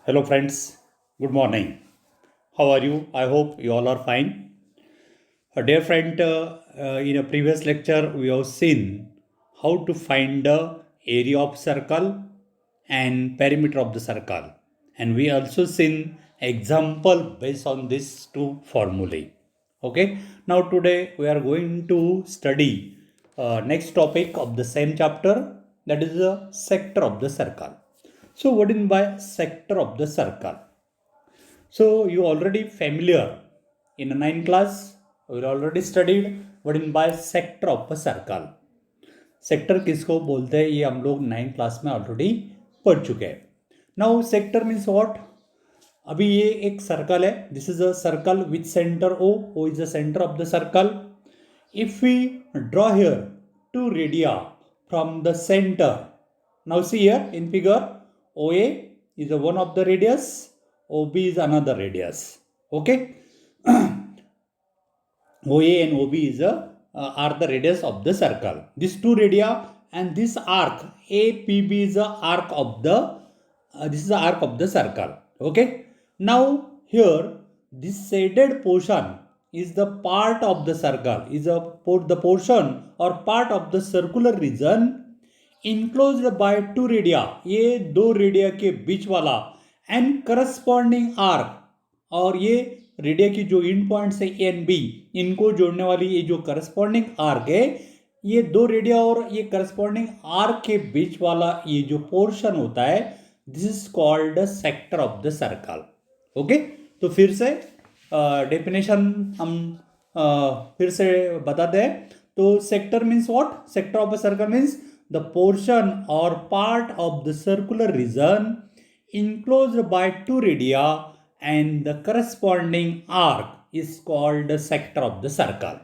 Hello, friends. Good morning. How are you? I hope you all are fine. Dear friend, in a previous lecture, we have seen how to find the area of circle and perimeter of the circle, and we also seen example based on these two formulae. Okay. Now today we are going to study next topic of the same chapter, that is the sector of the circle. So what in by sector of the circle? So you already familiar in a 9th class, we already studied what in by sector of a circle. Sector किसको बोलते हैं ये हम लोग 9th class में already पढ़ चुके हैं. Now sector means what. अभी ये एक सर्कल है. This is a circle with centre O is the centre of the circle. If we draw here two radii from the centre. Now see here in figure OA is one of the radius, OB is another radius. Okay. OA and OB are the radius of the circle. These two radii and this arc APB is the arc of the this is the arc of the circle. Okay. Now here this shaded portion is the part of the circle, is the portion or part of the circular region enclosed by two radii. ये दो radio के बीच वाला and corresponding arc, और ये radio की जो इन points है A and B, इनको जोड़ने वाली ये जो करस्पॉन्डिंग आर्क है, ये दो रेडिया और ये करस्पॉन्डिंग आर्क के बीच वाला ये जो पोर्शन होता है, this is called sector of the circle. Okay. तो फिर से डेफिनेशन हम फिर से बताते हैं. तो sector means what. Sector of a circle means the portion or part of the circular region enclosed by two radii and the corresponding arc is called the sector of the circle.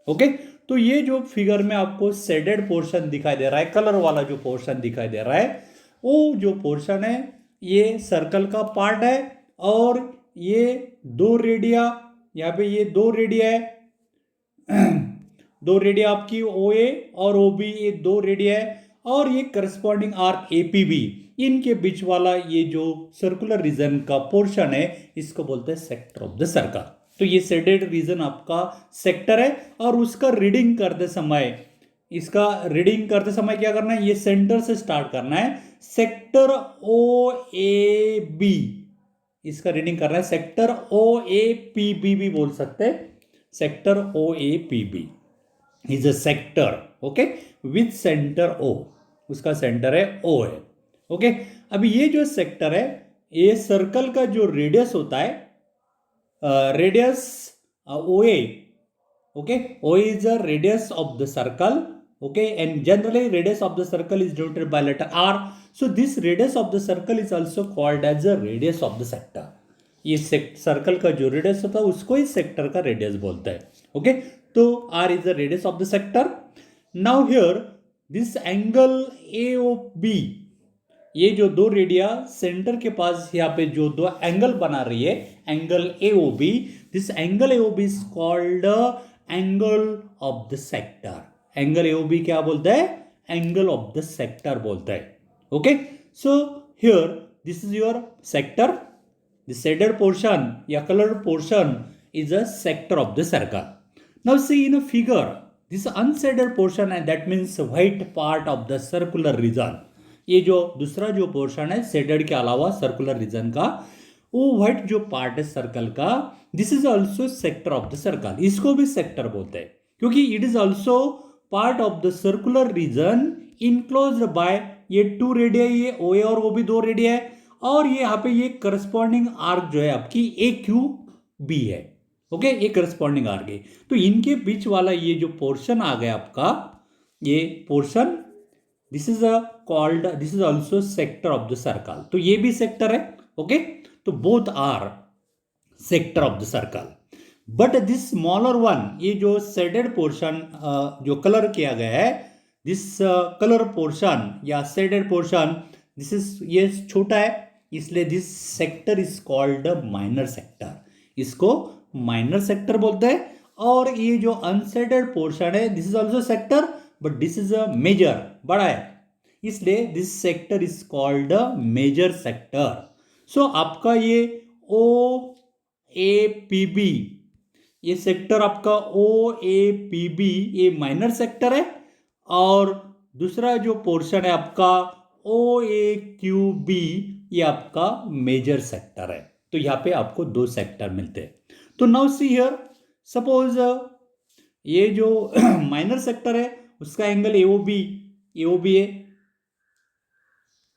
Okay. तो ये जो figure में आपको shaded portion दिखाई दे रहा है, colour वाला जो पोर्शन दिखाई दे रहा है, वो जो पोर्शन है ये सर्कल का पार्ट है. और ये दो रेडिया, यहाँ पे ये दो रेडिया है, दो रेडिया आपकी OA और OB, ये दो रेडिया है. और ये करस्पॉन्डिंग आर्क APB, इनके बीच वाला ये जो सर्कुलर रीजन का पोर्शन है, इसको बोलते हैं सेक्टर ऑफ द सर्कल. तो ये शेडेड रीजन आपका सेक्टर है. और उसका रीडिंग करते समय, इसका रीडिंग करते समय क्या करना है, ये सेंटर से स्टार्ट करना है. सेक्टर OAB, इसका रीडिंग करना है. सेक्टर OAPB भी बोल सकते हैं. Sector OAPB is a sector. Okay. With centre O, उसका सेंटर है O है. ओके. अभी ये जो सेक्टर है, ये सर्कल का जो रेडियस होता है, radius OA. Okay. OA is the radius of the circle. Okay. And generally radius of the circle is denoted by letter R. So this radius of the circle is also called as the radius of the sector. ये circle का जो radius होता है उसको ही sector का radius बोलते हैं. Okay. तो R is the radius of the sector. Now here this angle AOB, ये जो दो रेडिया सेंटर के पास यहाँ पे जो दो एंगल बना रही है, angle AOB, this angle AOB is called angle of the sector. Angle AOB क्या बोलता है, एंगल ऑफ द सेक्टर बोलता है. Okay. So here this is your sector. The shaded portion या coloured portion is a sector of the circle. Now see in a figure, this unshaded portion and that means white part of the circular region. ये जो दूसरा जो portion है shaded के अलावा circular region का, वो व्हाइट जो पार्ट है सर्कल का, this is also sector of the circle. इसको भी सेक्टर बोलते हैं क्योंकि it is also part of the circular region enclosed bye ये टू रेडिया, ये OA और OB दो रेडिया है. और ये यहाँ पे ये करस्पॉन्डिंग आर्क जो है आपकी AQB है. ओके. ये करस्पॉन्डिंग आर्क है. तो इनके बीच वाला ये जो पोर्शन आ गया आपका, ये portion, this is called, this is also sector of the circle. तो ये भी सेक्टर है. ओके. तो both are sector of the circle. But this smaller one, ये जो शेडेड पोर्शन जो कलर किया गया है, दिस कलर पोर्शन या शेडेड पोर्शन, दिस इज, ये छोटा है, इसलिए this sector is called minor sector. इसको माइनर सेक्टर बोलते हैं. और ये जो अनशेडेड पोर्शन है, this is also sector, but this is a major, बड़ा है, इसलिए this sector is called major sector. So आपका ये ओ ए पी बी, ये सेक्टर आपका ओ ए पी बी ये माइनर सेक्टर है, और दूसरा जो पोर्शन है आपका ओ ए क्यू बी ये आपका मेजर सेक्टर है। तो यहाँ पे आपको दो सेक्टर मिलते हैं। तो नाउ सी हियर, सपोज ये जो माइनर सेक्टर है उसका एंगल एओबी है,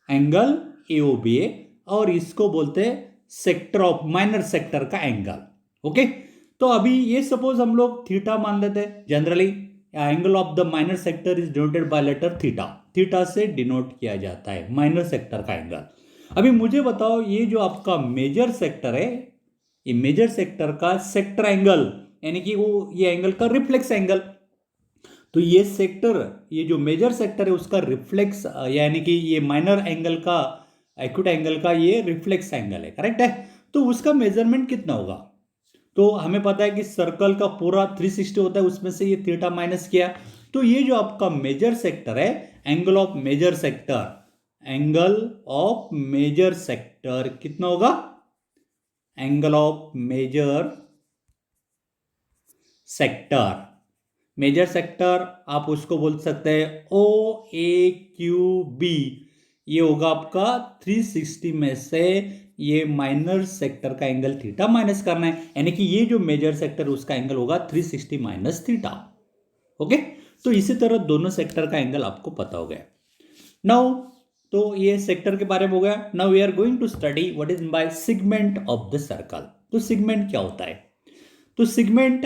एंगल एओबी है, और इसको बोलते हैं सेक्टर ऑफ माइनर सेक्टर का एंगल। ओके, तो अभी ये सपोज हम लोग थीटा मान लेते हैं। Generally angle of the minor sector is denoted by letter theta, theta से डिनोट किया जाता है माइनर सेक्टर का एंगल। अभी मुझे बताओ, ये जो आपका मेजर सेक्टर है, ये मेजर सेक्टर का सेक्टर एंगल यानी कि वो ये एंगल का रिफ्लेक्स एंगल, तो ये सेक्टर, ये जो मेजर सेक्टर है उसका रिफ्लेक्स यानी कि ये माइनर एंगल का एक्यूट एंगल का ये रिफ्लेक्स एंगल है, करेक्ट है। तो उसका मेजरमेंट कितना होगा? तो हमें पता है कि सर्कल का पूरा 360 होता है, उसमें से ये थीटा माइनस किया, तो ये जो आपका मेजर सेक्टर है, angle of major sector, angle of major sector कितना होगा? Angle of major sector, major sector आप उसको बोल सकते हैं ओ ए क्यू बी, ये होगा आपका 360 में से ये माइनर सेक्टर का एंगल थीटा माइनस करना है, यानी कि ये जो मेजर सेक्टर उसका एंगल होगा 360 माइनस थीटा। ओके, तो इसी तरह दोनों सेक्टर का एंगल आपको पता हो गया। नाउ तो ये सेक्टर के बारे में हो गया। Now we are going to study what is by segment of the circle. तो सेगमेंट क्या होता है? तो सेगमेंट,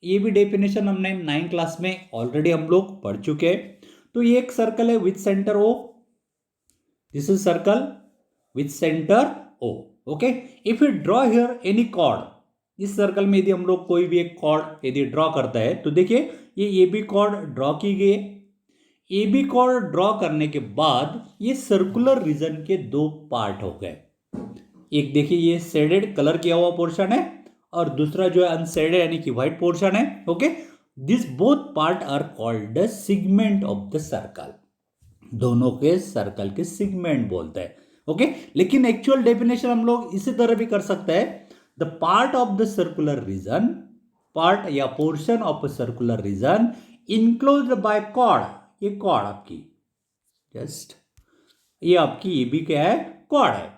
ये भी डेफिनेशन हमने 9 क्लास में ऑलरेडी हम लोग पढ़ चुके हैं। तो ये एक सर्कल है with centre O, this is circle with centre O. Okay, if you draw here any chord, इस सर्कल में यदि हम लोग कोई भी एक कॉर्ड यदि ड्रॉ करता है, तो देखिए ये ए बी कॉर्ड ड्रॉ की गई है। ए बी कॉर्ड ड्रॉ करने के बाद ये सर्कुलर रीजन के दो पार्ट हो गए। एक देखिए ये शेडेड कलर किया हुआ पोर्शन है, और दूसरा जो है अनशेडेड यानी कि व्हाइट पोर्शन है। Okay, this both part are called the segment of the circle, दोनों के सर्कल के सेगमेंट बोलते हैं। ओके, लेकिन एक्चुअल डेफिनेशन हम लोग इसी तरह भी कर सकते हैं, the part of the circular region, part या portion of a circular region enclosed by chord, ये कॉर्ड आपकी जस्ट ये आपकी ये भी क्या है? कॉर्ड है,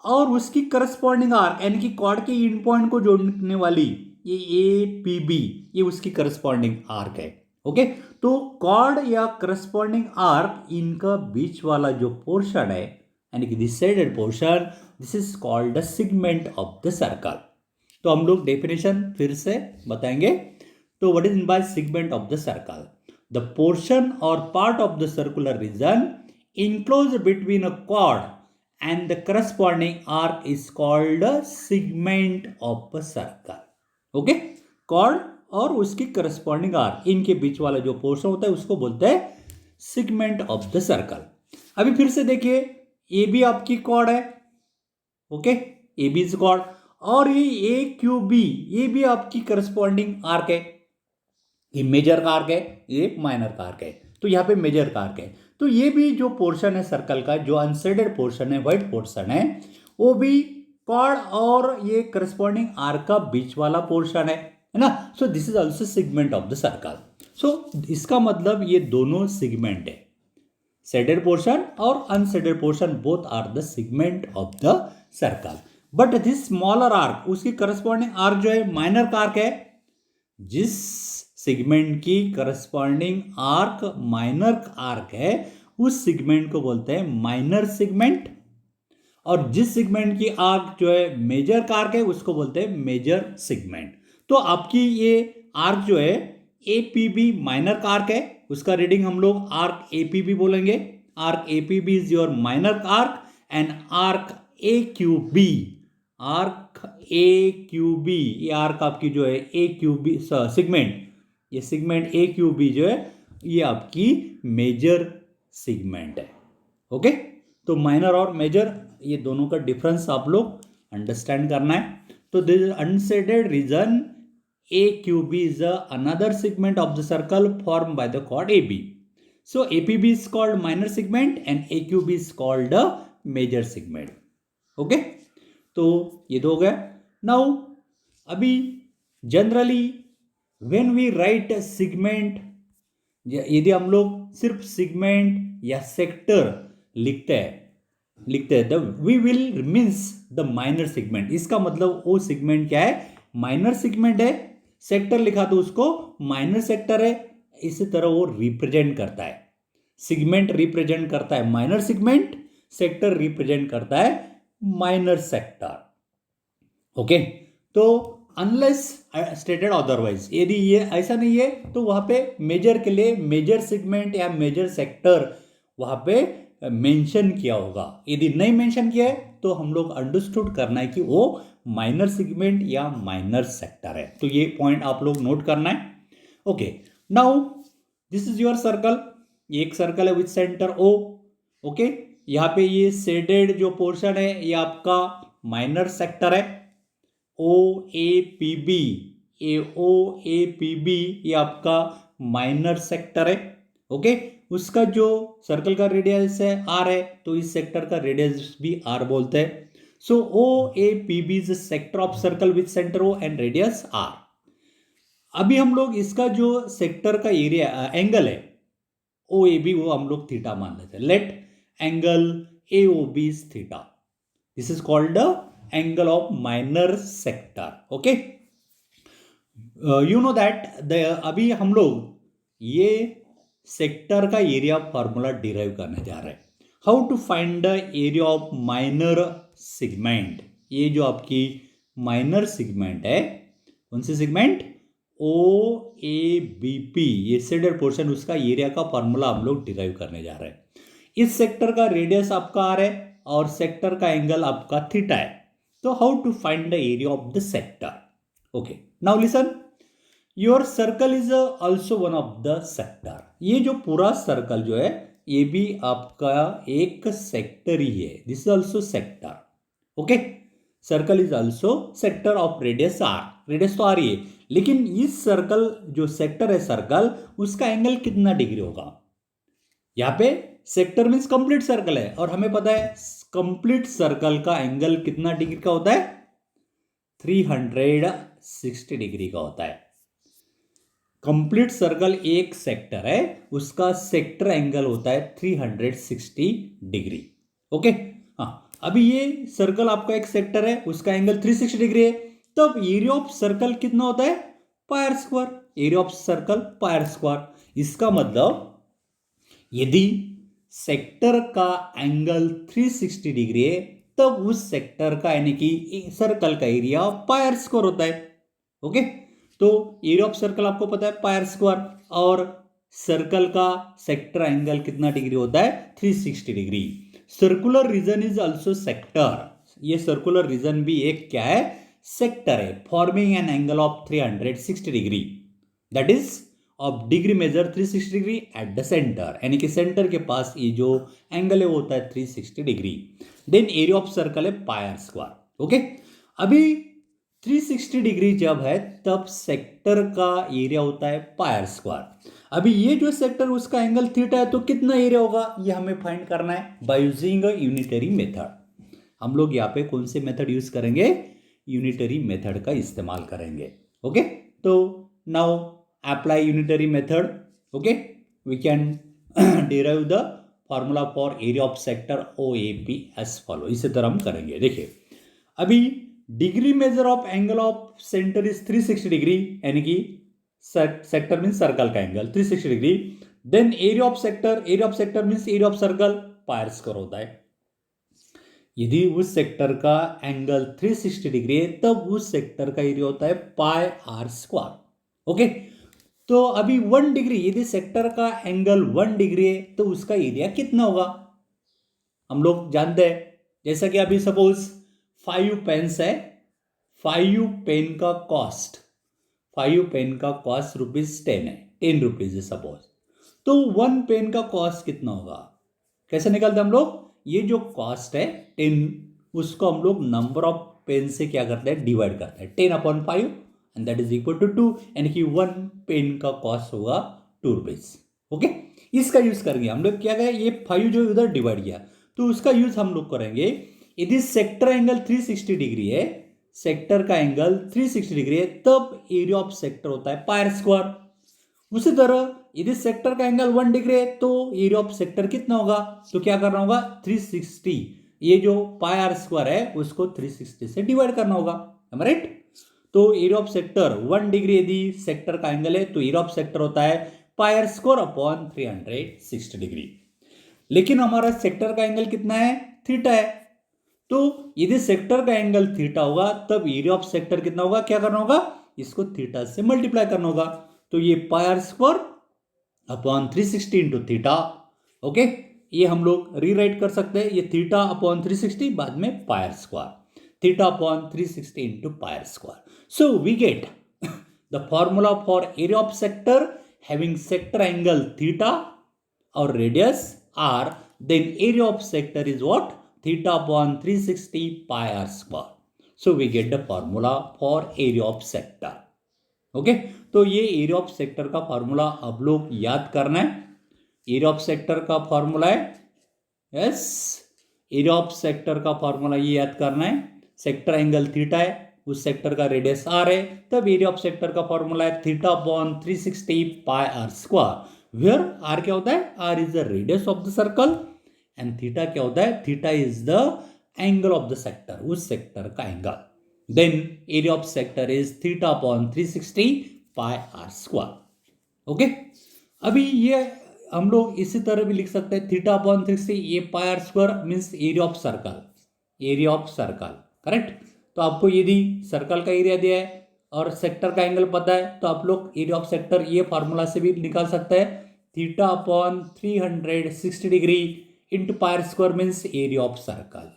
और उसकी करस्पॉन्डिंग आर्क यानी कि कॉर्ड के इन पॉइंट को जोड़ने वाली ये ए पी बी, ये उसकी करस्पॉन्डिंग आर्क है। ओके, तो कॉर्ड या करस्पॉन्डिंग आर्क इनका बीच वाला जो पोर्शन है यानी कि this shaded portion, this is called the segment of the circle. तो हम लोग डेफिनेशन फिर से बताएंगे। तो what is by segment of the circle? The portion और part of the circular region enclosed between a chord and the corresponding arc is called a segment of a circle. Okay, chord और उसकी corresponding arc, इनके बीच वाला जो portion होता है उसको बोलते हैं segment of the circle। अभी फिर से देखिए, ए बी आपकी chord है, okay, A B is chord, और ये ए क्यू बी ये भी आपकी करस्पॉन्डिंग आर्क है। ये मेजर का आर्क है, ये माइनर का आर्क है, तो यहाँ पे मेजर का आर्क है। तो ये भी जो पोर्शन है सर्कल का, जो अनशेडेड पोर्शन है, व्हाइट पोर्शन है, वो भी कॉर्ड और ये करस्पॉन्डिंग आर्क का बीच वाला पोर्शन है ना। So this is also segment of the circle. सो इसका मतलब ये दोनों सेगमेंट है, शेडेड पोर्शन और unshaded portion both are the segment of the circle. But this smaller arc, उसकी करस्पॉन्डिंग आर्क जो है माइनर का आर्क है। जिस सेगमेंट की करस्पॉन्डिंग आर्क माइनर आर्क है उस सेगमेंट को बोलते हैं माइनर सेगमेंट, और जिस सेगमेंट की आर्क जो है मेजर का आर्क है उसको बोलते हैं मेजर सेगमेंट। तो आपकी ये आर्क जो है एपीबी माइनर का आर्क है, उसका रीडिंग हम लोग आर्क एपीबी बोलेंगे। Arc APB is your minor arc, and arc A Q B, arc A Q B, ये आर्क आपकी जो है ए क्यू बी सेगमेंट, ये सेगमेंट ए क्यू बी जो है ये आपकी मेजर सेगमेंट है। ओके, तो माइनर और मेजर ये दोनों का डिफरेंस आप लोग अंडरस्टैंड करना है। तो this unshaded region A Q B is another segment of the circle form by the chord A B. So A P B is called minor segment and A Q B is called the major segment. Okay, तो ये तो हो गया। Now अभी generally when we write segment, यदि हम लोग सिर्फ सेगमेंट या सेक्टर लिखते हैं the we will means the minor segment. इसका मतलब वो सेगमेंट क्या है, माइनर सेगमेंट है। सेक्टर लिखा तो उसको माइनर सेक्टर है। इसी तरह वो रिप्रेजेंट करता है, सेगमेंट रिप्रेजेंट करता है माइनर सेगमेंट, सेक्टर रिप्रेजेंट करता है माइनर सेक्टर। ओके, तो अनलेस स्टेटेड अदरवाइज, यदि ये ऐसा नहीं है तो वहां पे मेजर के लिए मेजर सेगमेंट या मेजर सेक्टर वहां पे मेंशन किया होगा। यदि नहीं मेंशन किया है तो हम लोग अंडरस्टूड करना है कि वो माइनर सेगमेंट या माइनर सेक्टर है। तो ये पॉइंट आप लोग नोट करना है। Okay, now this is your circle. ये एक सर्कल है विथ सेंटर ओ। ओके, यहाँ पे ये शेडेड जो पोर्शन है ये आपका माइनर सेक्टर है। O A P B, A O A P B ये आपका माइनर सेक्टर है। ओके, उसका जो सर्कल का रेडियस है आर है, तो इस सेक्टर का रेडियस भी आर बोलते हैं। So O A P B is sector of circle with centre O and radius R. अभी हम लोग इसका जो सेक्टर का एरिया एंगल है ओ ए बी, वो हम लोग थीटा मान लेते हैं। Let angle A O B is theta. This is called the angle of minor sector. Okay, you know that अभी हम लोग ये सेक्टर का एरिया फॉर्मूला डिराइव करने जा रहे हैं। How to find the area of minor segment. ये जो आपकी माइनर सेगमेंट है, कौन सी segment, O A B P, ये शेडेड पोर्शन, उसका एरिया का फॉर्मूला हम लोग डिराइव करने जा रहे हैं। इस सेक्टर का रेडियस आपका आर है और सेक्टर का एंगल आपका थीटा है। तो how to find the area of the sector. Okay, now listen, your circle is also one of the sector. ये जो पूरा सर्कल जो है ये भी आपका एक सेक्टर ही है। This is also sector. Okay, circle is also sector of radius R. Radius तो आर ही है, लेकिन इस सर्कल जो सेक्टर है सर्कल, उसका एंगल कितना डिग्री होगा। यहाँ पे सेक्टर मीन्स कंप्लीट सर्कल है और हमें पता है कंप्लीट सर्कल का एंगल कितना डिग्री का होता है, 360 डिग्री का होता है। कंप्लीट सर्कल एक सेक्टर है, उसका सेक्टर एंगल होता है 360 डिग्री। ओके, हाँ, अभी ये सर्कल आपका एक सेक्टर है, उसका एंगल 360 डिग्री है। तब एरिया ऑफ सर्कल कितना होता है, pi R square. Area of circle pier square. इसका मतलब यदि सेक्टर का एंगल 360 डिग्री है तब उस सेक्टर का यानी कि सर्कल का एरिया पायर स्क्वायर होता है। ओके, तो एरिया ऑफ सर्कल आपको पता है पायर स्क्वायर, और सर्कल का सेक्टर एंगल कितना डिग्री होता है, 360 degree. Circular region is also sector. ये सर्कुलर रीजन भी एक क्या है, सेक्टर है, forming an angle of 360 degree. That is of degree measure 360 degree at the centre, यानी कि सेंटर के पास ये जो एंगल है वो होता है 360 degree. Then area of circle है पायर स्क्वायर। ओके, अभी 360 डिग्री जब है तब सेक्टर का एरिया होता है पायर स्क्वायर। अभी ये जो सेक्टर उसका एंगल थीटा है, तो कितना एरिया होगा ये हमें फाइंड करना है बाय यूजिंग यूनिटरी मेथड। हम लोग यहाँ पे कौन से मेथड यूज करेंगे, यूनिटरी मेथड का इस्तेमाल करेंगे। ओके, तो now apply unitary method. Okay, we can derive the formula for area of sector O A P as follow. इसी तरह हम करेंगे। देखिए, अभी degree measure of angle of centre is 360 degree, यानी कि सेक्टर मीन सर्कल का angle 360 degree. Then area of sector means area of circle pier square होता है। यदि उस सेक्टर का एंगल 360 डिग्री है तब उस सेक्टर का एरिया होता है पाई आर स्क्वायर। ओके, तो अभी 1 डिग्री, यदि सेक्टर का एंगल 1 डिग्री है तो उसका एरिया कितना होगा, हम लोग जानते हैं। जैसा कि अभी सपोज 5 पेन्स है, 5 पेन का कॉस्ट, 5 पेन का कॉस्ट ₹10 है, 10 रुपीज है सपोज। तो 1 पेन का कॉस्ट कितना होगा, कैसे निकालते हम लोग, ये जो कॉस्ट है 10, उसको हम लोग नंबर ऑफ पेन से क्या करते हैं, डिवाइड करते हैं। 10/5 and that is equal to 2, यानी कि 1 पेन का कॉस्ट होगा 2 रुपीज। ओके, इसका यूज करेंगे हम लोग। क्या गया, ये 5 जो उधर डिवाइड किया तो उसका यूज हम लोग करेंगे। यदि सेक्टर एंगल 360 डिग्री है, सेक्टर का एंगल 360 डिग्री है, तब एरिया ऑफ सेक्टर होता है पाई आर स्क्वायर। उसी तरह यदि सेक्टर का एंगल 1 डिग्री है तो एरिया ऑफ सेक्टर कितना होगा, तो क्या करना होगा 360, ये जो पाई आर स्क्वायर है उसको 360 से डिवाइड करना होगा, राइट। तो एरिया ऑफ सेक्टर 1 डिग्री यदि सेक्टर का एंगल है तो एरिया ऑफ सेक्टर होता है पाई आर स्क्वायर अपॉन 360 डिग्री। लेकिन हमारा सेक्टर का एंगल कितना है, थीटा है। तो यदि सेक्टर का एंगल थीटा होगा तब एरिया ऑफ सेक्टर कितना होगा, क्या करना होगा, इसको थीटा से मल्टीप्लाई करना होगा। तो ये pi are square upon 360 into theta, okay, ये हम लोग रीराइट कर सकते हैं, ये थीटा अपॉन 360 बाद में पाई are square, theta upon 360 into pi r square. So we get the formula for area of sector having sector angle theta or radius r, then area of sector is what, theta upon 360 pi r square. So we get the formula for area of sector. Okay, तो ये area of sector का formula अब लोग याद करना है। Area of sector का formula है, यस, एरिया ऑफ सेक्टर का फॉर्मूला ये याद करना है। सेक्टर एंगल थीटा है, उस सेक्टर का रेडियस आर है, तब एरिया ऑफ सेक्टर का फॉर्मूला है theta upon 360 pi are square, where R क्या होता है, R is the radius of the circle and theta क्या होता है, theta is the angle of the sector, उस सेक्टर का angle. Then area of sector is theta upon 360 pi are square. Okay, अभी ये हम लोग इसी तरह भी लिख सकते हैं, थीटा अपॉन 360, ये pi are square means area of circle, area of circle, correct. तो आपको यदि सर्कल का एरिया दिया है और सेक्टर का एंगल पता है तो आप लोग एरिया ऑफ सेक्टर ये फार्मूला से भी निकाल सकते हैं, theta upon 360 degree into pi are square means area of circle,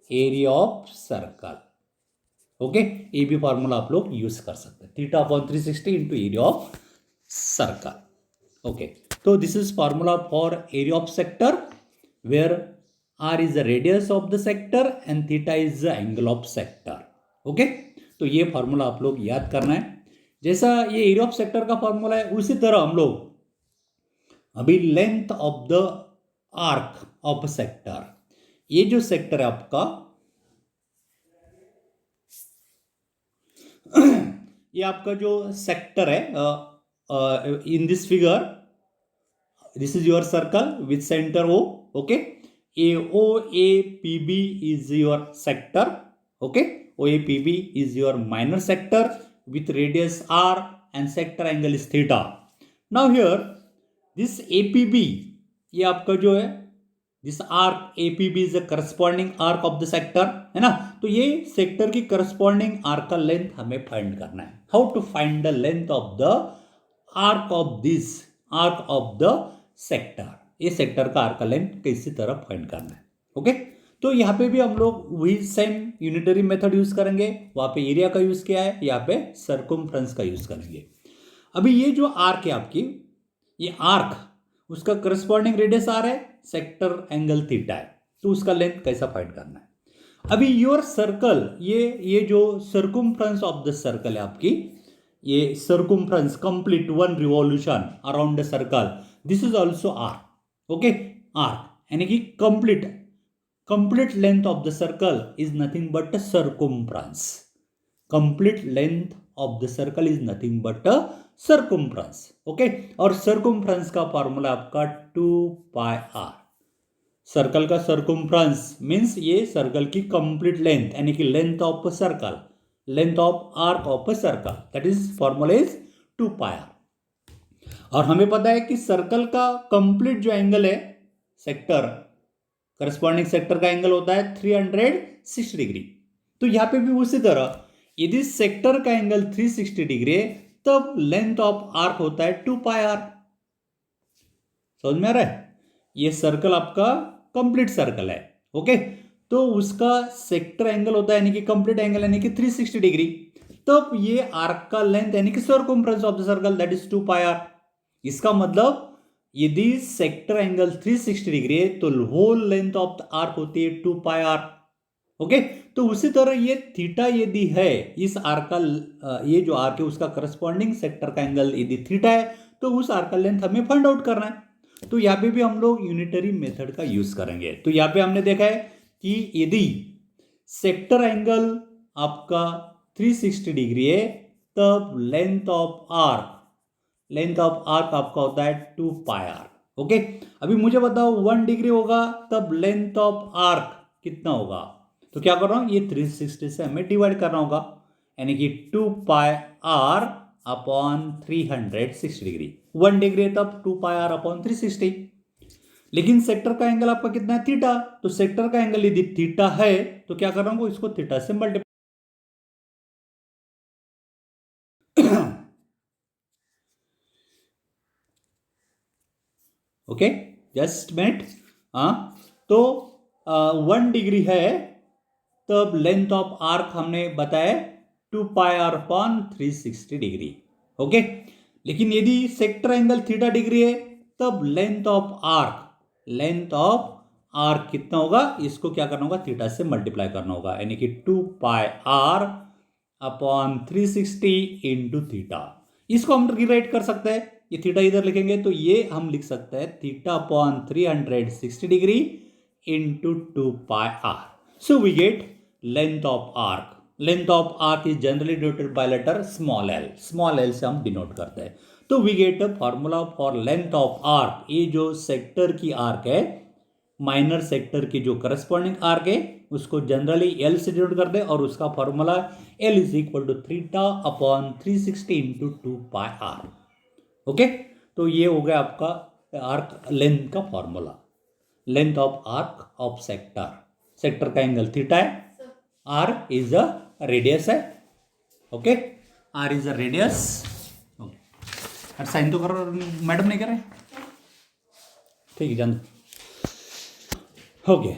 area of circle. Okay, ये भी फार्मूला आप लोग यूज कर सकते हैं, theta upon 360 into area of circle. Okay, तो this is formula for area of sector where r is the radius of the sector and theta is the angle of sector. Okay, तो ये formula आप लोग याद करना है। जैसा ये एरिया ऑफ सेक्टर का फार्मूला है उसी तरह हम लोग अभी length of the arc of sector, ये जो सेक्टर है आपका ये आपका जो सेक्टर है in this figure, this is your circle with centre O, okay, OAPB is your sector, okay, OAPB is your minor sector with radius r and sector angle is theta. Now here this APB, ये आपका जो है this arc APB is the corresponding arc of the sector, है ना। तो ये sector की corresponding arc का लेंथ हमें फाइंड करना है। How to find the length of the arc of this arc of the sector, ये सेक्टर का आर्क का लेंथ किसी तरह फाइंड करना है। ओके, तो यहाँ पे भी हम लोग वही सेम यूनिटरी मेथड यूज करेंगे, वहां पे एरिया का यूज किया है, यहाँ पे सर्कमफ्रेंस का यूज करेंगे। अभी ये जो आर्क है आपकी, ये आर्क उसका करस्पॉन्डिंग रेडियस आर है, सेक्टर एंगल थीटा है, तो उसका लेंथ कैसा फाइंड करना है। अभी योर सर्कल, ये जो सर्कमफ्रेंस ऑफ द सर्कल है आपकी, ये circumference complete one revolution around the circle, this is also R, okay, arc यानी कि complete length of the circle is nothing but circumference, complete length of the circle is nothing but circumference, okay. और circumference का formula आपका 2 pi R, circle का circumference means ये circle की complete length यानी कि length of circle, length of arc of circle, that is formula is 2 pi are. और हमें पता है कि सर्कल का कंप्लीट जो एंगल है सेक्टर, करस्पॉन्डिंग सेक्टर का एंगल होता है 360 डिग्री। तो यहां पे भी उसी तरह यदि सेक्टर का एंगल 360 डिग्री है तब लेंथ ऑफ आर्क होता है 2 पाई आर। समझ में आ रहा है, ये सर्कल आपका कंप्लीट सर्कल है, ओके, तो उसका सेक्टर एंगल होता है यानी कि कंप्लीट एंगल यानी कि 360 डिग्री, तब ये आर्क का लेंथ यानी कि circumference of the circle that is 2 pi R. इसका मतलब यदि सेक्टर एंगल 360 डिग्री है तो whole length of the arc होती है 2 पाई आर, ओके। तो उसी तरह ये थीटा यदि है, इस आर्क का ये जो आर्क है उसका करस्पॉन्डिंग सेक्टर का एंगल यदि थीटा है तो उस आर्क का लेंथ हमें फाइंड आउट करना है। तो यहाँ पे भी हम लोग यूनिटरी मेथड का यूज करेंगे। तो यहाँ पे हमने देखा है कि यदि सेक्टर एंगल आपका 360 डिग्री है, तब लेंथ ऑफ आर्क आपका होता है 2 पाई आर। ओके, अभी मुझे बताओ 1 डिग्री होगा तब लेंथ ऑफ आर्क कितना होगा? तो क्या कर रहा हूं, ये 360 से हमें डिवाइड करना होगा, यानी कि 2 pi are upon 360 degree. 1 degree है तब 2 पाई आर अपॉन 360। लेकिन सेक्टर का एंगल आपका कितना है, थीटा। तो सेक्टर का एंगल यदि थीटा है तो क्या कर रहा हूं, इसको थीटा से मल्टीप्लाई। Okay, just minute. हाँ, तो 1 डिग्री है तब लेंथ ऑफ आर्क हमने बताया 2 pi are upon 360 degree. Okay, लेकिन यदि सेक्टर एंगल थीटा डिग्री है तब लेंथ ऑफ आर्क कितना होगा, इसको क्या करना होगा, थीटा से मल्टीप्लाई करना होगा, यानी कि 2 pi are upon 360 into theta. इसको हम रिराइट कर सकते हैं, ये थीटा इधर लिखेंगे तो ये हम लिख सकते हैं theta upon 360 degree into 2 pi R. So we get length of arc. Length of arc is generally denoted by letter small L. Small L से हम डिनोट करते हैं। तो we get a formula for length of arc. ये जो sector की arc है, minor sector की जो करस्पॉन्डिंग आर्क है, उसको जनरली एल से डिनोट करते हैं और उसका formula L is equal to theta upon 360 into 2 pi are. Okay, तो ये हो गया आपका आर्क लेंथ का formula. Length of arc of sector, sector का एंगल थीटा है, आर इज अ रेडियस है। Okay, R is a radius. Okay, sign तो करो, मैडम नहीं कर रहे, ठीक है, जान दो। ओके,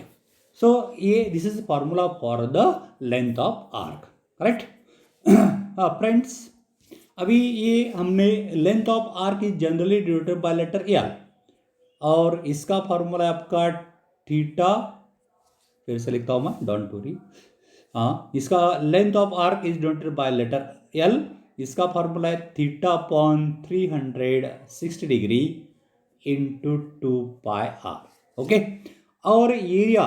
सो ये this is formula for the length of arc, correct. Friends, अभी ये हमने length of arc is generally denoted by letter L, और इसका फॉर्मूला है आपका थीटा, फिर से लिखता हूं मैं, डोंट वरी। हाँ, इसका length of arc is denoted by letter L, इसका फॉर्मूला है theta upon 360 degree into 2 pi are. Okay, और area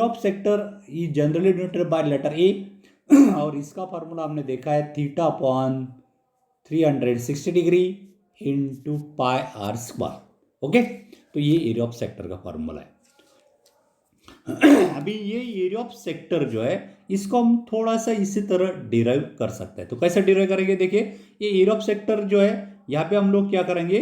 of sector is generally denoted by letter A, और इसका फॉर्मूला हमने देखा है theta upon 360 degree into pi are square. Okay, तो ये एरिया ऑफ सेक्टर का फॉर्मूला है। अभी ये एरिया ऑफ सेक्टर जो है, इसको हम थोड़ा सा इसी तरह डिराइव कर सकते हैं। तो कैसे डिराइव करेंगे, देखिए, ये एरिया ऑफ सेक्टर जो है, यहाँ पे हम लोग क्या करेंगे,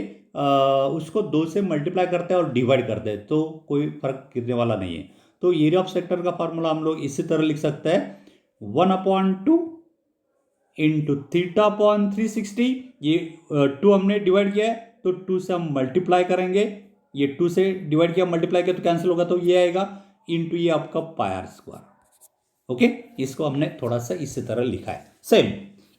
उसको 2 से मल्टीप्लाई करते हैं और डिवाइड करते हैं, तो कोई फर्क गिरने वाला नहीं है। तो एरिया ऑफ सेक्टर का फॉर्मूला हम लोग इसी तरह लिख सकते हैं, 1/2 इंटू थीटा अपॉन 360। ये 2 हमने डिवाइड किया है तो 2 से हम मल्टीप्लाई करेंगे, ये 2 से डिवाइड किया मल्टीप्लाई किया तो कैंसिल होगा, तो ये आएगा इंटू ये आपका पाई आर स्क्वायर। ओके, इसको हमने थोड़ा सा इसी तरह लिखा है। सेम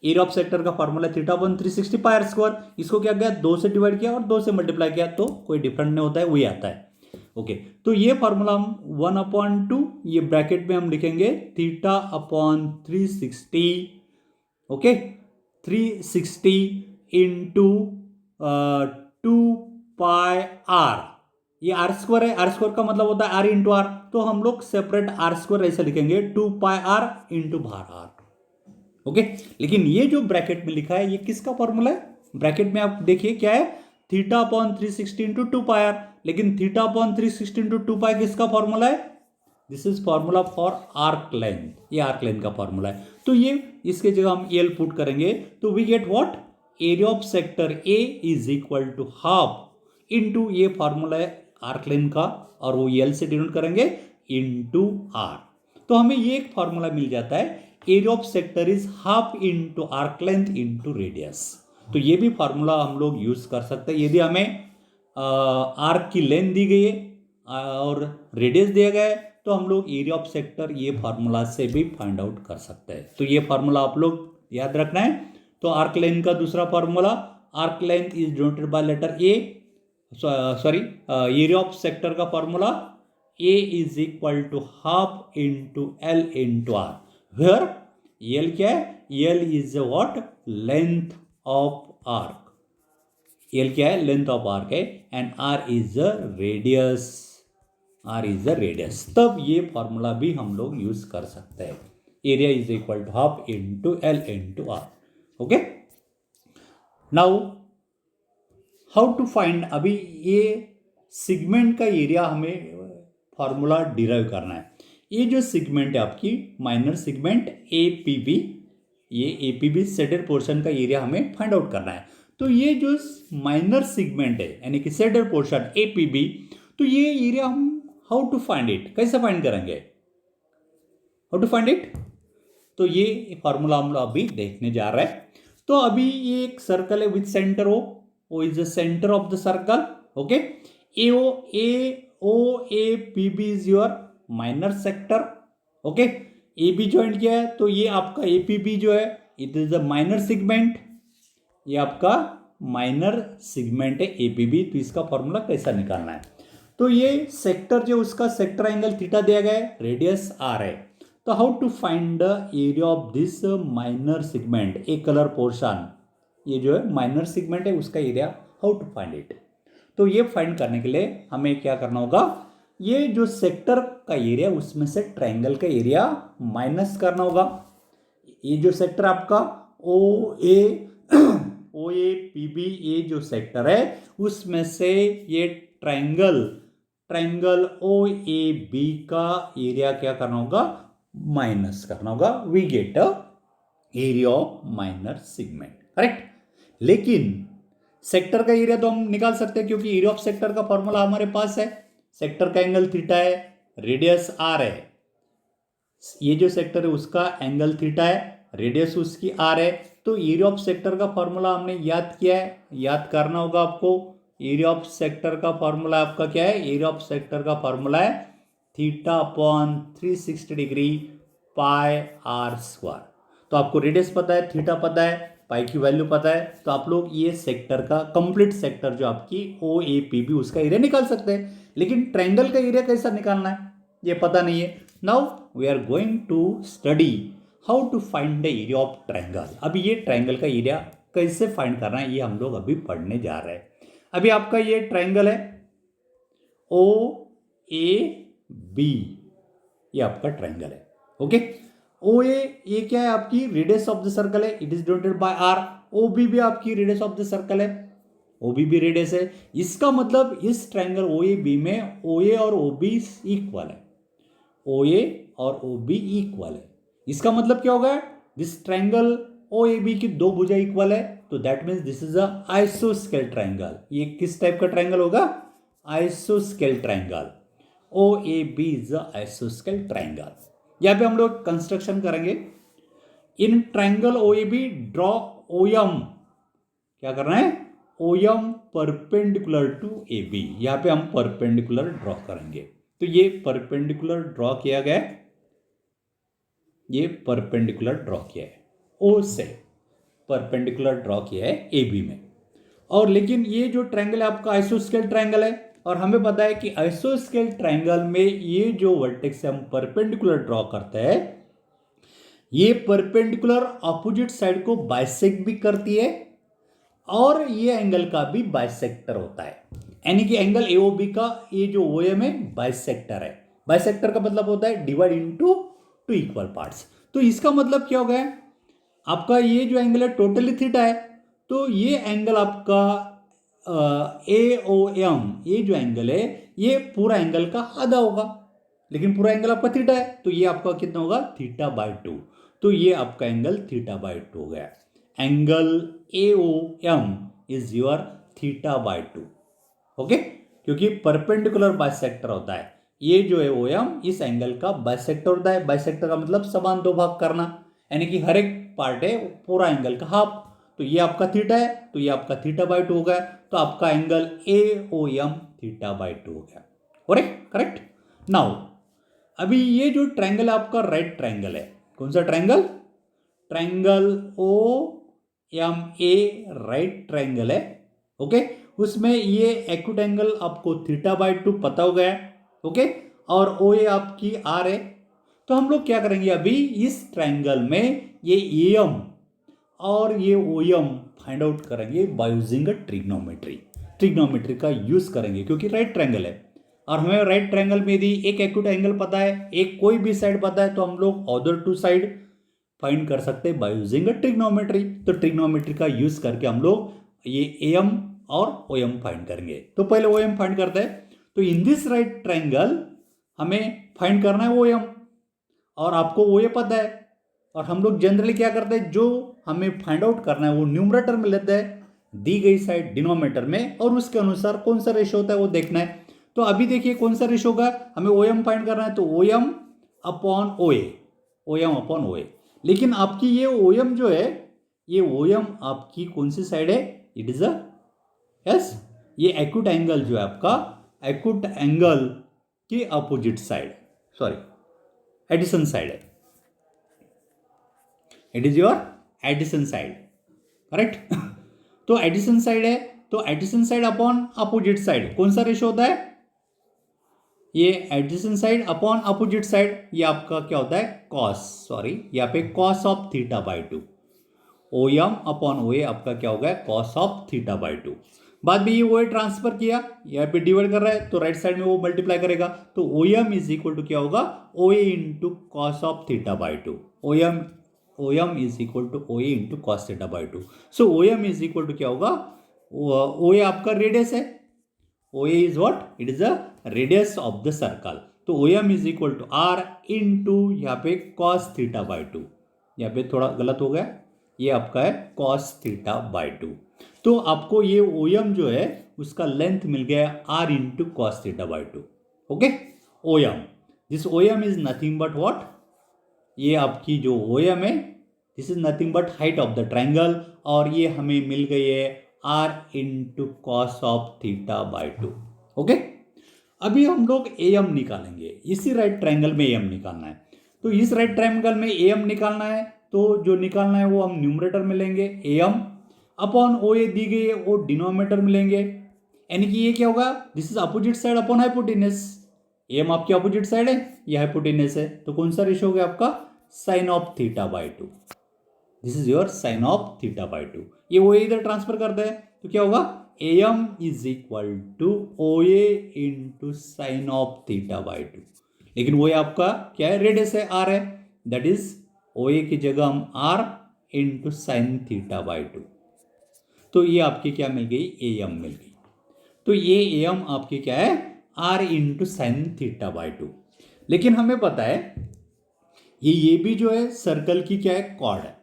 एरिया ऑफ सेक्टर का formula theta upon 360 pi are square, इसको क्या किया, 2 से डिवाइड किया और 2 से मल्टीप्लाई किया तो कोई डिफरेंट नहीं होता है, वही आता है। ओके, तो ये फॉर्मूला हम 1/2, ये ब्रैकेट में हम लिखेंगे theta upon 360। Okay, 360 into 2 pi R, ये आर स्क्वायर है, आर स्क्वायर का मतलब होता है आर इंटू आर, तो हम लोग सेपरेट आर स्क्वायर ऐसे लिखेंगे 2 पाई आर इंटू भार आर। ओके, लेकिन ये जो ब्रैकेट में लिखा है ये किसका फॉर्मूला है, ब्रैकेट में आप देखिए क्या है, theta upon 360 into 2 pi r, लेकिन थीटा अपॉन 360 इंटू 2 पाई किसका फॉर्मूला है, this is formula for arc length, ये आर्क लेंथ का फॉर्मूला है। तो ये इसके जगह हम एल पुट करेंगे तो we get what, area of sector A is equal to half into ये फॉर्मूला है आर्क लेंथ का, और वो एल से डिनोट करेंगे इंटू आर। तो हमें ये एक फॉर्मूला मिल जाता है, area of sector is half into arc length into radius. तो ये भी फॉर्मूला हम लोग यूज कर सकते हैं यदि हमें आर्क की लेंथ दी गई है और रेडियस दिया गया है, तो हम लोग एरिया ऑफ सेक्टर ये फार्मूला से भी फाइंड आउट कर सकते हैं। तो ये फार्मूला आप लोग याद रखना है। तो आर्क लेंथ का दूसरा formula, arc length is denoted by letter A, sorry, area of sector का formula A is equal to half into L into are, where L क्या है, L is what, length of arc, L क्या है, length of arc है, and R is a radius R is the radius, तब ये formula भी हम लोग यूज कर सकते हैं। Area is equal to half into L into r. Okay, now how to find, अभी ये सेगमेंट का एरिया हमें फॉर्मूला डिराइव करना है। ये जो सेगमेंट है आपकी minor segment A P B, ये A P B shaded portion का एरिया हमें फाइंड आउट करना है। तो ये जो माइनर सेगमेंट है यानी कि shaded portion A P B, तो ये एरिया हम हाउ टू फाइंड इट, कैसे फाइंड करेंगे, हाउ टू फाइंड इट, तो ये फॉर्मूला हम लोग अभी देखने जा रहे हैं। तो अभी ये एक सर्कल है with centre O is the centre of the circle. Okay, A P B is your minor sector. Okay, A B joint किया है तो ये आपका ए पी बी जो है it is the minor segment, ये आपका माइनर सेगमेंट है ए पी बी। तो इसका फॉर्मूला कैसा निकालना है, तो ये सेक्टर जो उसका सेक्टर एंगल थीटा दिया गया है, रेडियस आर है। तो how to find the area of this minor segment, a colour portion, ये जो है माइनर सेगमेंट है उसका area, how to find it. तो ये फाइंड करने के लिए हमें क्या करना होगा, ये जो सेक्टर का एरिया उसमें से ट्रायंगल का एरिया माइनस करना होगा। ये जो सेक्टर आपका ओ ए पी बी, ये जो सेक्टर है उसमें से ये ट्रायंगल ओ ए बी का एरिया क्या करना होगा, माइनस करना होगा। We get a area of minor segment, correct. लेकिन सेक्टर का एरिया तो हम निकाल सकते हैं क्योंकि एरिया ऑफ सेक्टर का फॉर्मूला हमारे पास है। सेक्टर का एंगल थीटा है, रेडियस आर है, ये जो सेक्टर है उसका एंगल थीटा है, रेडियस उसकी आर है। तो एरिया ऑफ सेक्टर का फॉर्मूला हमने याद किया है, याद करना होगा आपको। एरिया ऑफ सेक्टर का फॉर्मूला आपका क्या है, एरिया ऑफ सेक्टर का फॉर्मूला है theta upon 360 degree pi are square. तो आपको रेडियस पता है, थीटा पता है, पाई की वैल्यू पता है, तो आप लोग ये सेक्टर का कंप्लीट सेक्टर जो आपकी ओ ए पी बी उसका एरिया निकाल सकते हैं। लेकिन ट्रायंगल का एरिया कैसा निकालना है ये पता नहीं है। Now we are going to study how to find the area of triangle. अभी ये ट्रायंगल का एरिया कैसे फाइंड करना है ये हम लोग अभी पढ़ने जा रहे हैं। अभी आपका ये ट्रायंगल है ओ ए बी, ये आपका ट्रायंगल है। ओके, ओ ए ये क्या है, आपकी रेडियस ऑफ द सर्कल है, it is denoted by r. O B भी आपकी रेडियस ऑफ द सर्कल है, ओ बी भी रेडियस है। इसका मतलब इस ट्रायंगल ओ ए बी में ओ ए और ओ बी इक्वल है, ओ ए और ओ बी इक्वल है। इसका मतलब क्या होगा, this triangle O A B की दो भुजा इक्वल है, तो that means this is a आइसोस्केल ट्रायंगल। ये किस टाइप का ट्रायंगल होगा, आइसोस्केल triangle. O A B is a आइसोस्केल ट्रायंगल। यहाँ पे हम लोग कंस्ट्रक्शन करेंगे। In triangle O A B draw O M, क्या करना है, O M perpendicular to A B. यहाँ पे हम परपेंडिकुलर ड्रॉ करेंगे। तो ये परपेंडिकुलर ड्रॉ किया गया, ये परपेंडिकुलर ड्रॉ किया है, ओ से परपेंडिकुलर ड्रॉ किया है ए बी में। और लेकिन ये जो ट्रायंगल है आपका आइसोस्केल ट्रायंगल है, और हमें पता है कि आइसोस्केल ट्रायंगल में ये जो वर्टेक्स हम परपेंडिकुलर ड्रॉ करते हैं, ये परपेंडिकुलर ऑपोजिट साइड को बाइसेक्ट भी करती है, और ये एंगल का भी बाइसेक्टर होता है। यानी कि एंगल एओबी का ये जो ओएम है बाइसेक्टर है। बाइसेक्टर का मतलब होता है divide into two equal parts. तो इसका मतलब क्या हो गया, आपका ये जो एंगल है टोटली थीटा है, तो ये एंगल आपका ए ओ एम, ये जो एंगल है ये पूरा एंगल का आधा होगा, लेकिन पूरा एंगल आपका थीटा है, तो ये आपका कितना होगा, थीटा बाय 2। तो ये आपका एंगल थीटा बाय 2 हो गया। Angle A O M is your theta by 2। Okay, क्योंकि परपेंडिकुलर बाइसेक्टर होता है, ये जो है ओ एम इस एंगल का बाइसेक्टर होता है। बाइसेक्टर का मतलब समान दो भाग करना, यानी कि हर एक पार्ट है पूरा एंगल का हाफ। तो ये आपका थीटा है, तो ये आपका थीटा बाय 2 हो गया। तो आपका angle A O M theta by 2 हो गया। Correct, correct. नाउ अभी ये जो ट्रायंगल है आपका राइट ट्रायंगल है, कौन सा triangle, triangle O M A right triangle है। ओके, उसमें ये एक्यूट एंगल आपको थीटा बाय 2 पता हो गया। ओके, और ओ ए आपकी आर है। तो हम लोग क्या करेंगे, अभी इस ट्रायंगल में ये एम और ये ओ एम फाइंड आउट करेंगे बाय यूजिंग ट्रिग्नोमेट्री। ट्रिग्नोमेट्री का यूज करेंगे क्योंकि राइट ट्रायंगल है। और हमें राइट ट्रायंगल में यदि एक एक्यूट एंगल पता है, एक कोई भी साइड पता है, तो हम लोग अदर टू साइड फाइंड कर सकते हैं बाय यूजिंग ट्रिग्नोमेट्री। तो ट्रिग्नोमेट्री का यूज करके हम लोग ये एम और ओ एम फाइंड करेंगे। तो पहले ओ एम फाइंड करते हैं। तो इन दिस राइट ट्रायंगल हमें फाइंड करना है ओ एम, और आपको वो ये पता है। और हम लोग जनरली क्या करते हैं, जो हमें फाइंड आउट करना है वो न्यूमरेटर में लेते हैं दी गई साइड डिनोमिनेटर में, और उसके अनुसार कौन सा रेशो होता है वो देखना है। तो अभी देखिए कौन सा रेशो होगा, हमें ओ एम फाइंड करना है, तो ओ एम अपॉन ओ ए, ओ एम अपॉन ओ ए। लेकिन आपकी ये ओ एम जो है, ये ओ एम आपकी कौन सी साइड है, इट इज अ यस, ये एक्यूट एंगल जो है आपका एक्यूट एंगल की opposite side, sorry adjacent side है, it is your adjacent side, correct. तो एडिशन साइड है, तो adjacent side upon opposite side कौन सा रेशो होता है, ये adjacent side upon opposite side, ये आपका क्या होता है कॉस, सॉरी यहाँ पे cos of theta by two, O M upon O A आपका क्या होगा cos of theta by to. बाद में ये ओ ए ट्रांसफर किया, यहाँ पे डिवाइड कर रहा है तो राइट साइड में वो मल्टीप्लाई करेगा, तो O M is equal to क्या होगा O A into cos of theta by two, O M is equal to O A into cos theta by two. So O M is equal to क्या होगा, O A आपका radius है, O A is what, it is a radius of the circle. तो O M is equal to R into यहाँ पे cos theta by to, यहाँ पे थोड़ा गलत हो गया, ये आपका है कॉस थीटा बाई टू। तो आपको ये ओ एम जो है उसका लेंथ मिल गया r into cos theta by two, okay. O M, this O M is nothing but what, ये आपकी जो ओ एम है this is nothing but height of the triangle, और ये हमें मिल गई है r into cos of theta by two, okay. अभी हम लोग ए एम निकालेंगे, इसी राइट ट्राइंगल में ए एम निकालना है। तो इस राइट ट्राइंगल में ए एम निकालना है, तो जो निकालना है वो हम न्यूमरेटर में लेंगे ए एम अपॉन ओ ए दी गई है वो डिनोमिनेटर में लेंगे, यानी कि ये क्या होगा, this is opposite side upon hypotenuse, A M आपकी अपोजिट साइड है, ये हाइपोटेनस है, तो कौन सा रेशो हो गया आपका sine of theta by two, this is your sine of theta by two. ये वो इधर ट्रांसफर करते हैं तो क्या होगा A M is equal to O A into sine of theta by two, लेकिन वो आपका क्या है रेडियस है आर है, दैट इज ओ ए की जगह हम r into sine theta by two. तो ये आपकी क्या मिल गई ए एम मिल गई, तो ये ए एम आपकी क्या है r into sine theta by two. लेकिन हमें पता है ये भी जो है सर्कल की क्या है कॉर्ड है,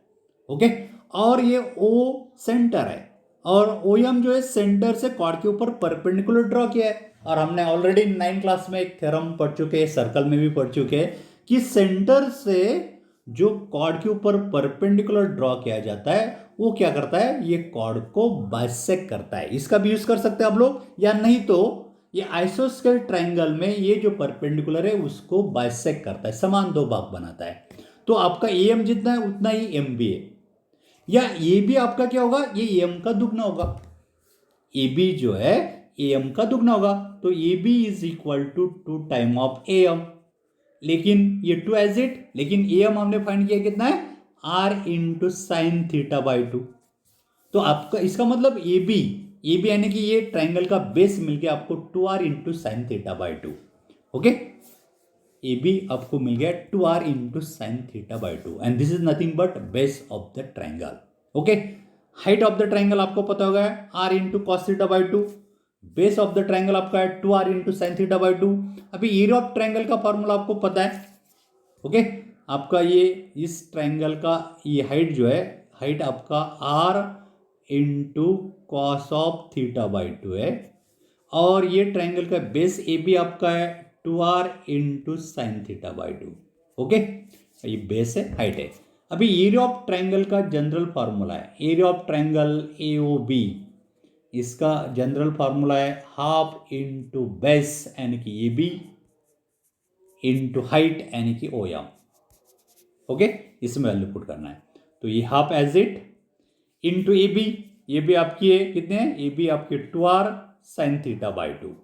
ओके, और ये ओ सेंटर है, और ओ एम जो है सेंटर से कॉर्ड के ऊपर परपेंडिकुलर ड्रॉ किया है। और हमने ऑलरेडी 9 क्लास में एक थ्योरम पढ़ चुके हैं, सर्कल में भी पढ़ चुके हैं कि सेंटर से जो कॉर्ड के ऊपर परपेंडिकुलर ड्रॉ किया जाता है वो क्या करता है, ये कॉर्ड को बाइसेक्ट करता है। इसका भी यूज कर सकते हैं आप लोग, या नहीं तो ये आइसोस्केल ट्राइंगल में ये जो परपेंडिकुलर है उसको बाइसेक्ट करता है, समान दो भाग बनाता है। तो आपका ए एम जितना है उतना ही एम भी है, या ए बी आपका क्या होगा, ये एम का दुगना होगा, ए बी जो है ए एम का दुगना होगा, तो A B is equal to 2 time of A M, लेकिन ये 2 एज इट, लेकिन ए एम हमने फाइंड किया कितना है r into sine theta by two. तो आपका इसका मतलब ए बी यानी कि ये ट्राइंगल का बेस मिल गया आपको 2r into sine theta by two, okay. A B आपको मिल गया 2r into sine theta by two, and this is nothing but base of the triangle, okay. Height of the triangle आपको पता होगा r into cos theta by two, base of the triangle आपका है 2r into sine theta by two. अभी area of triangle का formula आपको पता है, ओके। आपका ये इस ट्राइंगल का ये हाइट जो है, हाइट आपका r into cos of theta by to है, और ये ट्राइंगल का बेस ए बी आपका है 2r into sine theta by two, okay. ये बेस है, हाइट है। अभी एरिया ऑफ ट्राइंगल का जनरल फार्मूला है, area of triangle A O B, इसका जनरल फार्मूला है हाफ इंटू बेस यानी कि ए बी इंटू हाइट यानी कि ओ एम, ओके। इसमें वैल्यू पुट करना है, तो ये half as it into A B, ये भी आपकी है कितने हैं, ए बी आपके 2r sign theta by two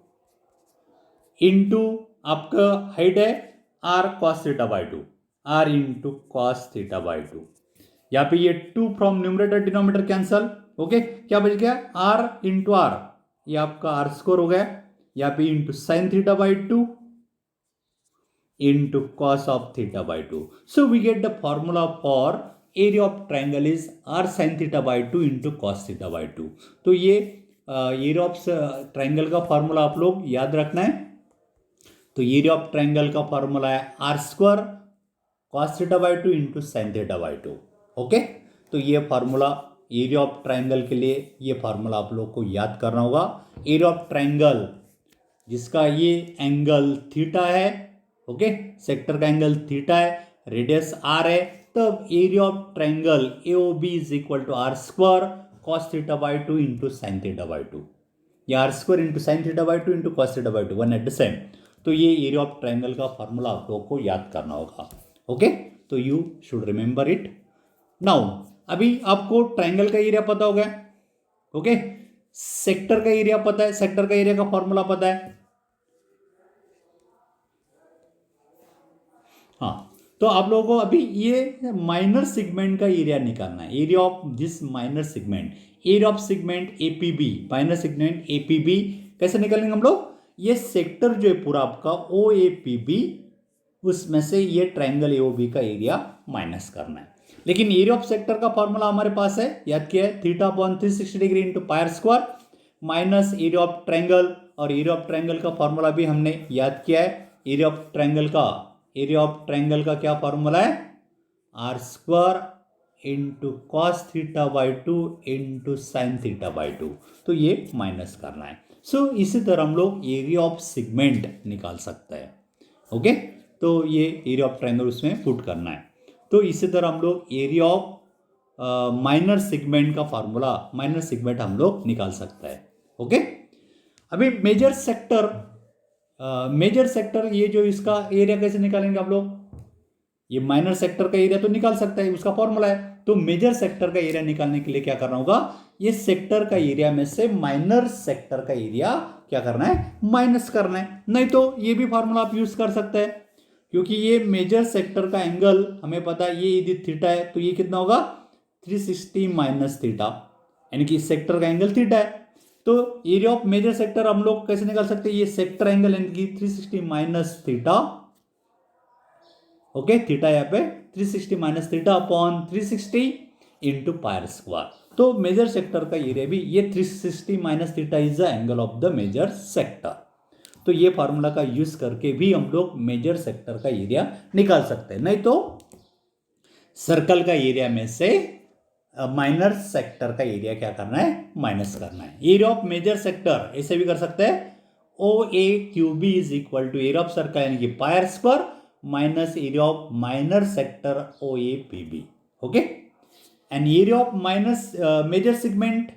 into आपका हाइट है r cos theta by to, r into cos theta by to. यहाँ पे ये 2 from numerator denominator cancel, okay. क्या बच गया r इंटू आर, ये आपका r स्क्वायर हो गया, यहाँ पे into sine theta by 2 into cos of theta by 2. So we get the formula for area of triangle is r sin theta by 2 into cos theta by 2. तो ये area of triangle का formula आप लोग याद रखना है। तो area of triangle का फॉर्मूला है are square cos theta by 2 into sine theta by 2। Okay, तो ये फार्मूला एरिया ऑफ ट्राइंगल के लिए ये फार्मूला आप लोग को याद करना होगा। एरिया ऑफ ट्राइंगल जिसका ये एंगल थीटा है, ओके, सेक्टर का एंगल थीटा है, रेडियस आर है, तब area of triangle AOB is equal to r square cos theta by 2 into sine theta by 2, या r square into sine theta by 2 into cos theta by 2, one at the same. तो ये area of triangle का formula आप लोगों को याद करना होगा। ओके, तो you should remember it. Now अभी आपको ट्राइंगल का एरिया पता हो गया। ओके, सेक्टर का एरिया पता है, सेक्टर का एरिया का फॉर्मूला पता है। हाँ, तो आप लोगों को अभी ये माइनर सेगमेंट का एरिया निकालना है। Area of this minor segment, area of segment APB, minor segment APB कैसे निकालेंगे हम लोग? ये सेक्टर जो है पूरा आपका OAPB, उसमें से ये ट्राइंगल AOB का एरिया माइनस करना है। लेकिन एरिया ऑफ सेक्टर का फॉर्मूला हमारे पास है, याद किया है, theta upon 360 degree into pi r square minus area of triangle, और एरिया ऑफ ट्राइंगल का फॉर्मूला भी हमने याद किया है। एरिया ऑफ ट्राइंगल का क्या फॉर्मूला है? Are square into cos theta by 2 into sine theta by 2। तो ये माइनस करना है। सो इसी तरह हम लोग एरिया ऑफ सेगमेंट निकाल सकते हैं। ओके, तो ये एरिया ऑफ ट्राइंगल उसमें पुट करना है। तो इसी तरह हम लोग एरिया ऑफ माइनर सेगमेंट का फॉर्मूला, माइनर सेगमेंट हम लोग निकाल सकते हैं। ओके, अभी मेजर सेक्टर ये जो इसका एरिया कैसे निकालेंगे आप लोग? ये माइनर सेक्टर का एरिया तो निकाल सकता है, उसका फॉर्मूला है। तो मेजर सेक्टर का एरिया निकालने के लिए क्या करना होगा? ये सेक्टर का एरिया में से माइनर सेक्टर का एरिया क्या करना है? माइनस करना है। नहीं तो ये भी फॉर्मूला आप यूज कर सकते हैं, क्योंकि ये मेजर सेक्टर का एंगल हमें पता है, ये यदि थीटा है तो ये कितना होगा? 360 माइनस थीटा, यानी कि सेक्टर का एंगल थीटा है। तो एरिया ऑफ मेजर सेक्टर हम लोग कैसे निकाल सकते हैं? ये सेक्टर एंगल यानी कि 360 माइनस थीटा। ओके, थीटा यहाँ पे 360 minus theta upon 360 into pi r square. तो मेजर सेक्टर का एरिया भी ये 360 minus theta is the angle of the major sector. तो ये फॉर्मूला का यूज करके भी हम लोग मेजर सेक्टर का एरिया निकाल सकते हैं। नहीं तो सर्कल का एरिया में से माइनर सेक्टर का एरिया क्या करना है? माइनस करना है। एरिया ऑफ मेजर सेक्टर ऐसे भी कर सकते हैं, OAQB is equal to area of circle यानी कि pi r square minus area of minor sector OAPB। Okay, and area of minus major segment,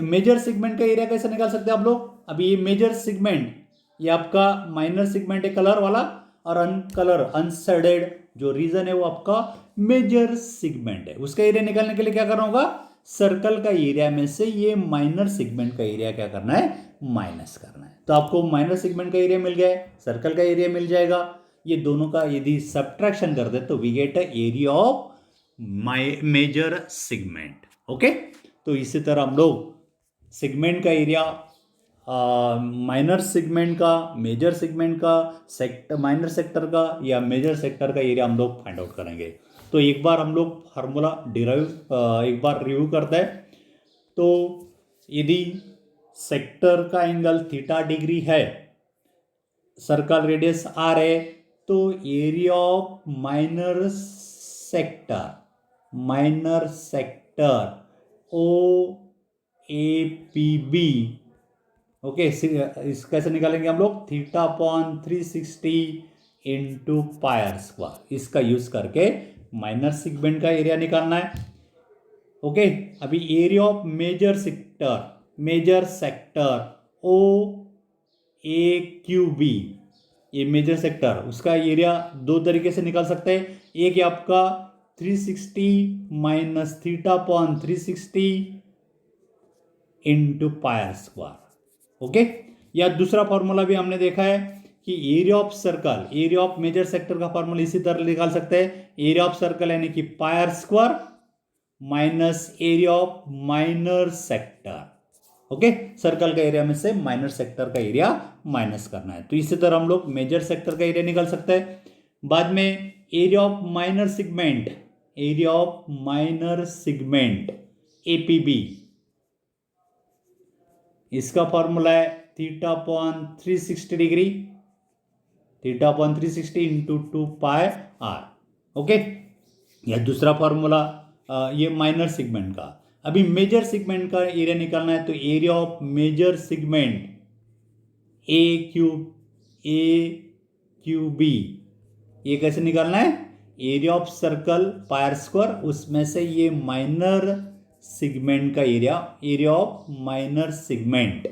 major segment का एरिया कैसे निकाल सकते हैं आप लोग? अभी ये मेजर सेगमेंट, ये आपका माइनर सेगमेंट है कलर वाला, और अनशेडेड जो रीजन है वो आपका मेजर सेगमेंट है। उसका एरिया निकालने के लिए क्या करना होगा? सर्कल का एरिया में से ये माइनर सेगमेंट का एरिया क्या करना है? माइनस करना है। तो आपको माइनर सेगमेंट का एरिया मिल गया है, सर्कल का एरिया मिल जाएगा। ये दोनों का यदि सब्ट्रैक्शन कर दे तो we get area of major segment. Okay, तो इसी तरह हम लोग सेगमेंट का एरिया, माइनर सेगमेंट का, मेजर सेगमेंट का, माइनर सेक्टर का या मेजर सेक्टर का एरिया हम लोग फाइंड आउट करेंगे। तो एक बार हम लोग फार्मूला एक बार रिव्यू करते हैं। तो यदि सेक्टर का एंगल थीटा डिग्री है, सर्कल रेडियस आर है, तो area of minor sector OAPB, okay, इस कैसे निकालेंगे हम लोग? Theta upon 360 into pi r square, इसका यूज करके माइनर सेगमेंट का एरिया निकालना है। ओके, अभी area of major sector OAQB, ये मेजर सेक्टर, उसका एरिया दो तरीके से निकाल सकते हैं। एक आपका 360 minus theta upon 360 into pi r square. Okay, या दूसरा फॉर्मूला भी हमने देखा है कि area of circle, area of major sector का फॉर्मूला इसी तरह निकाल सकते हैं। एरिया ऑफ सर्कल यानी कि pi r square minus area of minor sector. Okay, circle का एरिया में से माइनर सेक्टर का एरिया माइनस करना है। तो इसी तरह हम लोग मेजर सेक्टर का एरिया निकाल सकते हैं। बाद में area of minor segment, area of minor segment APB, इसका फॉर्मूला है theta upon 360 degree, theta upon 360 into 2 pi are. Okay, या दूसरा फॉर्मूला ये माइनर सेगमेंट का। अभी मेजर सेगमेंट का एरिया निकालना है, तो area of major segment A Q B, ये कैसे निकालना है, area of circle pier square, उसमें से ये माइनर सेगमेंट का area, area of minor segment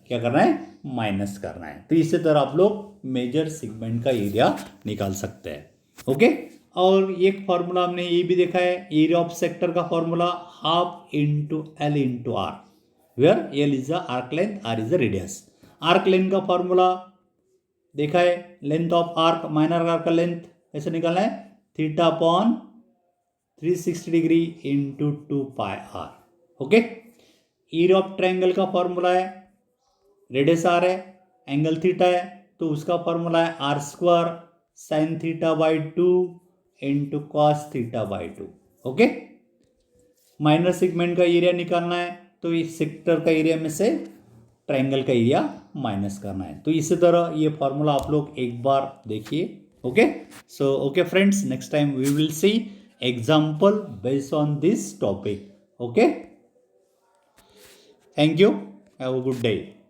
क्या करना है, माइनस करना है। तो इसी तरह आप लोग मेजर सेगमेंट का एरिया निकाल सकते हैं। ओके, और एक फॉर्मूला हमने ये भी देखा है, एरिया ऑफ सेक्टर का formula half into L into are, where l is the arc length, r is the radius. Arc length का फॉर्मूला देखा है, length of arc, minor arc का लेंथ ऐसे निकालना है, theta upon 360 degree into 2 pi are. Okay, area of triangle का formula है, radius are है, एंगल थीटा है, तो उसका फॉर्मूला है are square sine theta by 2 into cos theta by 2। Okay, minor segment का एरिया निकालना है, तो इस सेक्टर का एरिया में से ट्रायंगल का एरिया माइनस करना है। तो इसी तरह ये फॉर्मूला आप लोग एक बार देखिए। Okay, so okay friends, next time we will see example based on this topic. Okay, thank you, have a good day.